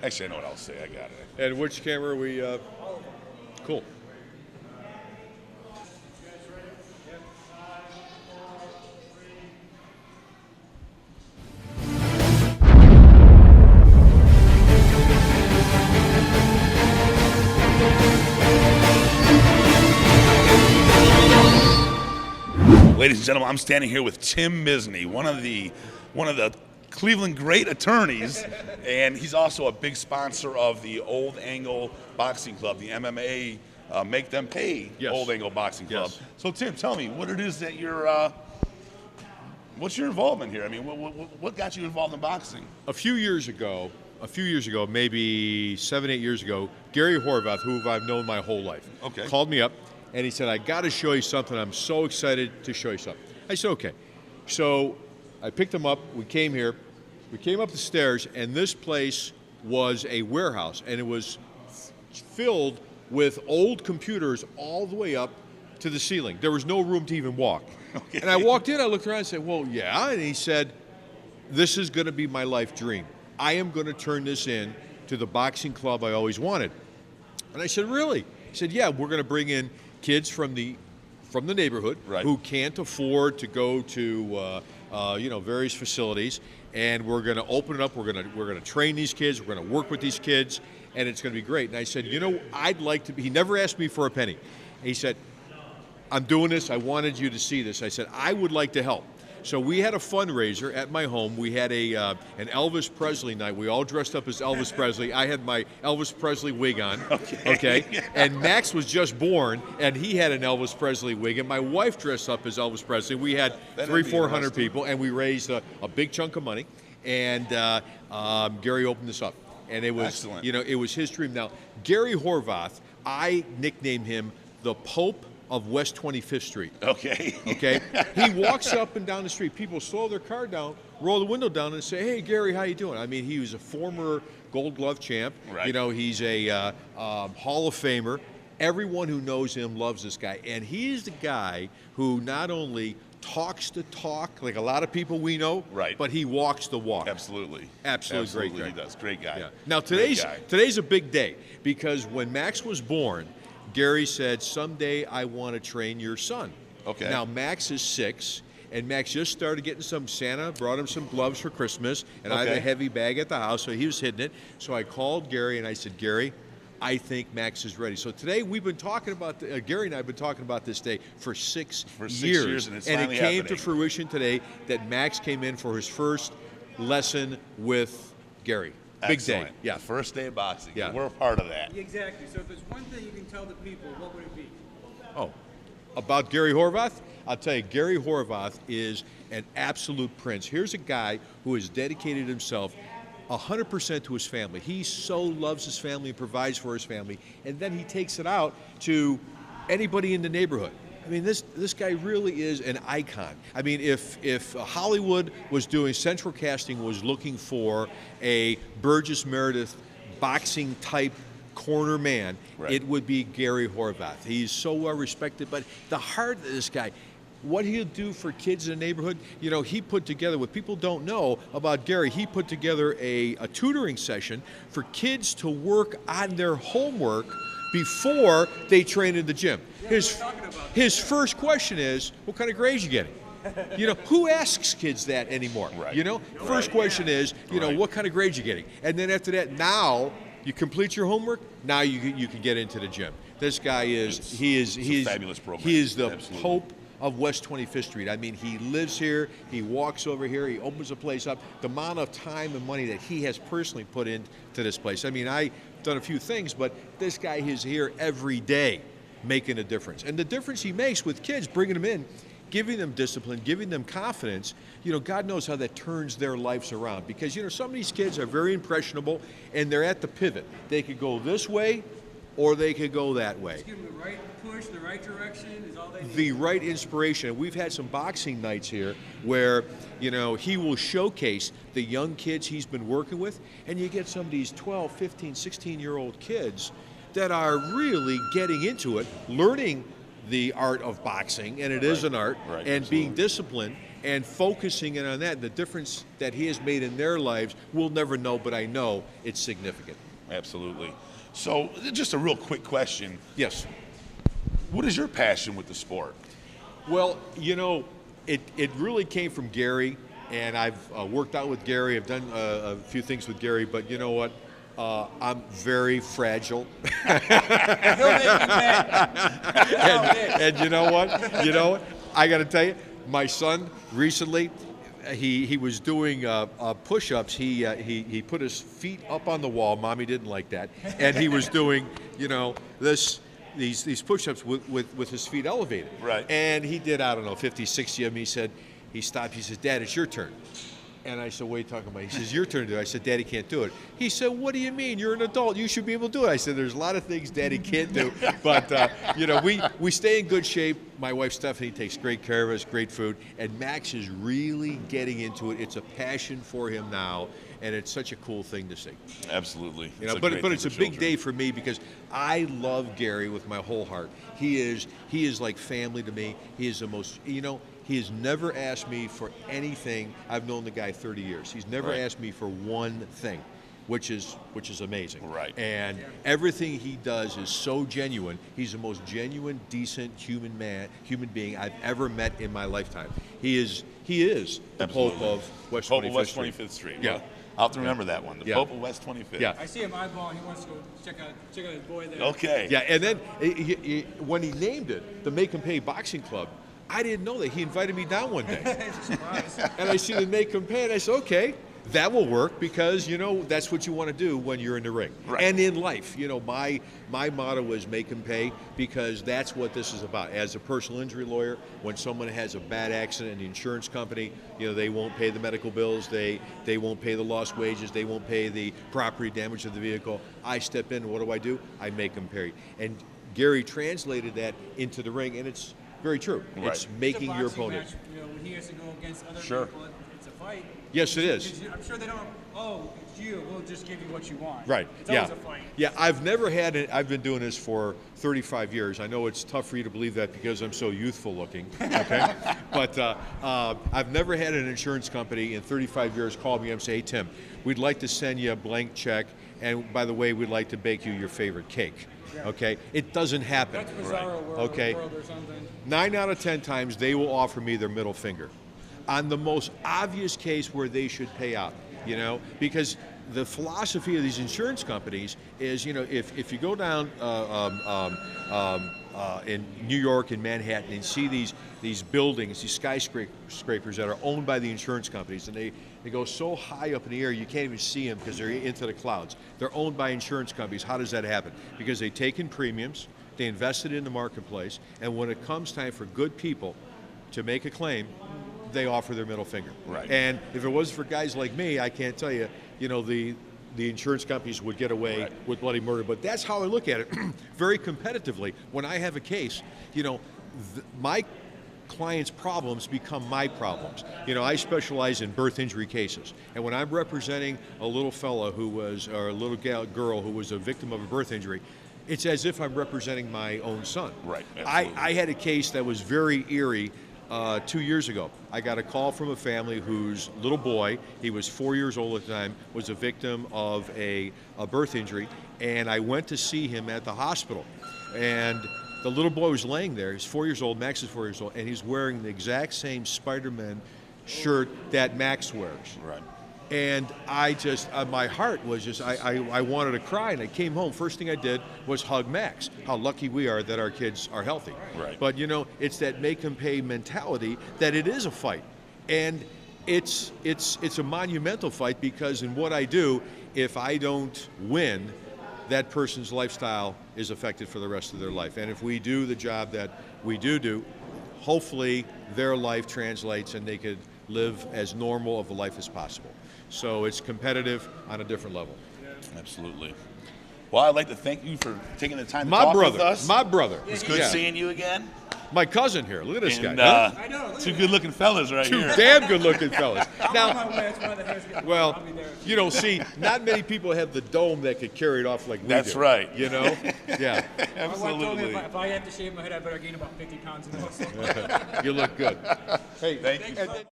Actually, I know what I'll say. I got it. And which camera are we? Cool. Ladies and gentlemen, I'm standing here with Tim Misny, one of the Cleveland great attorneys, and he's also a big sponsor of the Old Angle Boxing Club, the MMA Make Them Pay Old Angle Boxing Club. Yes. So Tim, tell me what it is that you're. What's your involvement here? I mean, what got you involved in boxing? A few years ago, maybe 7-8 years ago, Gary Horvath, who I've known my whole life, called me up and he said, I got to show you something. I'm so excited to show you something. I said, okay. So I picked him up. We came here. We came up the stairs, and this place was a warehouse, and it was filled with old computers all the way up to the ceiling. There was no room to even walk. Okay. And I walked in, I looked around and said, well, yeah. And he said, this is going to be my life dream. I am going to turn this in to the boxing club I always wanted. And I said, really? He said, yeah, we're going to bring in kids from the neighborhood who can't afford to go to various facilities, and we're going to open it up. We're going to train these kids. We're going to work with these kids, and it's going to be great. And I said, I'd like to be. He never asked me for a penny. And he said, I'm doing this. I wanted you to see this. I said, I would like to help. So we had a fundraiser at my home. We had an Elvis Presley night. We all dressed up as Elvis Presley. I had my Elvis Presley wig on, okay? And Max was just born, and he had an Elvis Presley wig, and my wife dressed up as Elvis Presley. We had 300-400 people, and we raised a big chunk of money, and Gary opened this up. And it was, excellent. It was his dream. Now, Gary Horvath, I nicknamed him the Pope of West 25th Street. Okay. He walks up and down the street. People slow their car down, roll the window down, and say, "Hey, Gary, how you doing?" I mean, he was a former Gold Glove champ. Right. He's a Hall of Famer. Everyone who knows him loves this guy, and he's the guy who not only talks the talk like a lot of people we know, but he walks the walk. Absolutely great guy. He does. Great guy. Yeah. Now today's a big day because when Max was born, Gary said, someday I want to train your son. Okay. Now, Max is 6, and Max just started getting Santa brought him some gloves for Christmas, and I had a heavy bag at the house, so he was hitting it. So I called Gary, and I said, Gary, I think Max is ready. So today we've been talking about, Gary and I have been talking about this day for 6 years. And it's and finally it came happening. to fruition today that Max came in for his first lesson with Gary. Big Excellent. day. Yeah. First day of boxing. Yeah. We're a part of that. Exactly. So if there's one thing you can tell the people, what would it be? Oh, about Gary Horvath? I'll tell you, Gary Horvath is an absolute prince. Here's a guy who has dedicated himself 100% to his family. He so loves his family and provides for his family, and then he takes it out to anybody in the neighborhood. I mean, this guy really is an icon. I mean, if Hollywood was doing, Central Casting was looking for a Burgess Meredith boxing type corner man, it would be Gary Horvath. He's so well respected, but the heart of this guy, what he'll do for kids in the neighborhood, he put together, what people don't know about Gary, he put together a tutoring session for kids to work on their homework before they train in the gym. His first question is, what kind of grades you getting? Who asks kids that anymore? First question is, what kind of grades you getting? And then after that, now you complete your homework, now you can get into the gym. This guy is a fabulous program. He is the Pope of West 25th Street. I mean, he lives here, he walks over here, he opens the place up. The amount of time and money that he has personally put into this place. I mean, I've done a few things, but this guy is here every day making a difference. And the difference he makes with kids, bringing them in, giving them discipline, giving them confidence, God knows how that turns their lives around. Because, some of these kids are very impressionable, and they're at the pivot. They could go this way, or they could go that way. Just give them the right push, the right direction is all they need. The right inspiration. We've had some boxing nights here where, he will showcase the young kids he's been working with, and you get some of these 12, 15, 16-year-old kids that are really getting into it, learning the art of boxing, and it is an art, and being disciplined, and focusing in on that, the difference that he has made in their lives, we'll never know, but I know it's significant. Absolutely. So, just a real quick question. Yes. What is your passion with the sport? Well, you know, it really came from Gary, and I've worked out with Gary. I've done a few things with Gary, but you know what? I'm very fragile. He'll make you mad. And you know what? You know what? I got to tell you, my son recently, he was doing push-ups. He put his feet up on the wall. Mommy didn't like that, and he was doing, you know, these push-ups with his feet elevated. Right. And he did, I don't know, 50, 60 of them. He stopped. He says, "Dad, it's your turn." And I said, "What are you talking about?" He says, "Your turn to do it." I said, "Daddy can't do it." He said, "What do you mean? You're an adult. You should be able to do it." I said, "There's a lot of things Daddy can't do." But, you know, we stay in good shape. My wife, Stephanie, takes great care of us, great food. And Max is really getting into it. It's a passion for him now. And it's such a cool thing to see. Absolutely. You know, but it's a big day for me because I love Gary with my whole heart. He is like family to me. He is the most, you know, he has never asked me for anything. I've known the guy 30 years. He's never asked me for one thing, which is amazing. Right. And everything he does is so genuine. He's the most genuine, decent human being I've ever met in my lifetime. He is the Pope of West 25th Street. Yeah. I'll have to remember that one. The Pope of West 25th. Yeah. I see him eyeballing. He wants to go check out his boy there. Okay. Yeah, and then when he named it the Make 'em Pay Boxing Club, I didn't know that. He invited me down one day. It's a surprise. And I see the Make 'em Pay, and I said, okay, that will work because, you know, that's what you want to do when you're in the ring. Right. And in life. You know, my motto is Make 'em Pay because that's what this is about. As a personal injury lawyer, when someone has a bad accident, the insurance company, you know, they won't pay the medical bills, they won't pay the lost wages, they won't pay the property damage of the vehicle. I step in, and what do? I make them pay. And Gary translated that into the ring, and it's very true. Right. It's making It's a your boxing opponent. match, you know, when he has to go against other Sure. people, it's a fight. Yes, it is. I'm sure they don't. Oh, it's you. We'll just give you what you want. Right. It's Yeah. always a fight. Yeah. I've been doing this for 35 years. I know it's tough for you to believe that because I'm so youthful looking. Okay. But I've never had an insurance company in 35 years call me up and say, "Hey Tim, we'd like to send you a blank check, and by the way, we'd like to bake you your favorite cake." Okay. It doesn't happen. That's bizarro world, Okay. world or something. 9 out of 10 times they will offer me their middle finger on the most obvious case where they should pay out, you know, because the philosophy of these insurance companies is, you know, if you go down in New York and Manhattan and see these buildings, these skyscrapers that are owned by the insurance companies, and they go so high up in the air you can't even see them because they're into the clouds. They're owned by insurance companies. How does that happen? Because they take in premiums, they invest it in the marketplace, and when it comes time for good people to make a claim, they offer their middle finger. Right. And if it wasn't for guys like me, I can't tell you, you know, the insurance companies would get away with bloody murder. But that's how I look at it, very competitively. When I have a case, you know, my clients' problems become my problems. You know, I specialize in birth injury cases. And when I'm representing a little fella or a little girl who was a victim of a birth injury, it's as if I'm representing my own son. Right. I had a case that was very eerie 2 years ago. I got a call from a family whose little boy, he was 4 years old at the time, was a victim of a birth injury, and I went to see him at the hospital. And the little boy was laying there. He's 4 years old, Max is 4 years old, and he's wearing the exact same Spider-Man shirt that Max wears. Right. And I just, my heart was just, I wanted to cry, and I came home. First thing I did was hug Max. How lucky we are that our kids are healthy. Right. But you know, it's that make them pay mentality that it is a fight, and it's a monumental fight because in what I do, if I don't win, that person's lifestyle is affected for the rest of their life. And if we do the job that we do, hopefully their life translates and they could live as normal of a life as possible. So it's competitive on a different level. Absolutely. Well, I'd like to thank you for taking the time to talk with us. My brother. It's good seeing you again. My cousin here. Look at this And, guy. I know. Look two at good-looking fellas right Two here. damn good-looking fellas. I'm on Now, my way. That's why the hair's getting. well, I'll be there. you know, see, not many people have the dome that could carry it off like we do. That's right. You know? Yeah. My wife told me Absolutely. if I have to shave my head, I better gain about 50 pounds. You look good. Hey, Thank you. and then-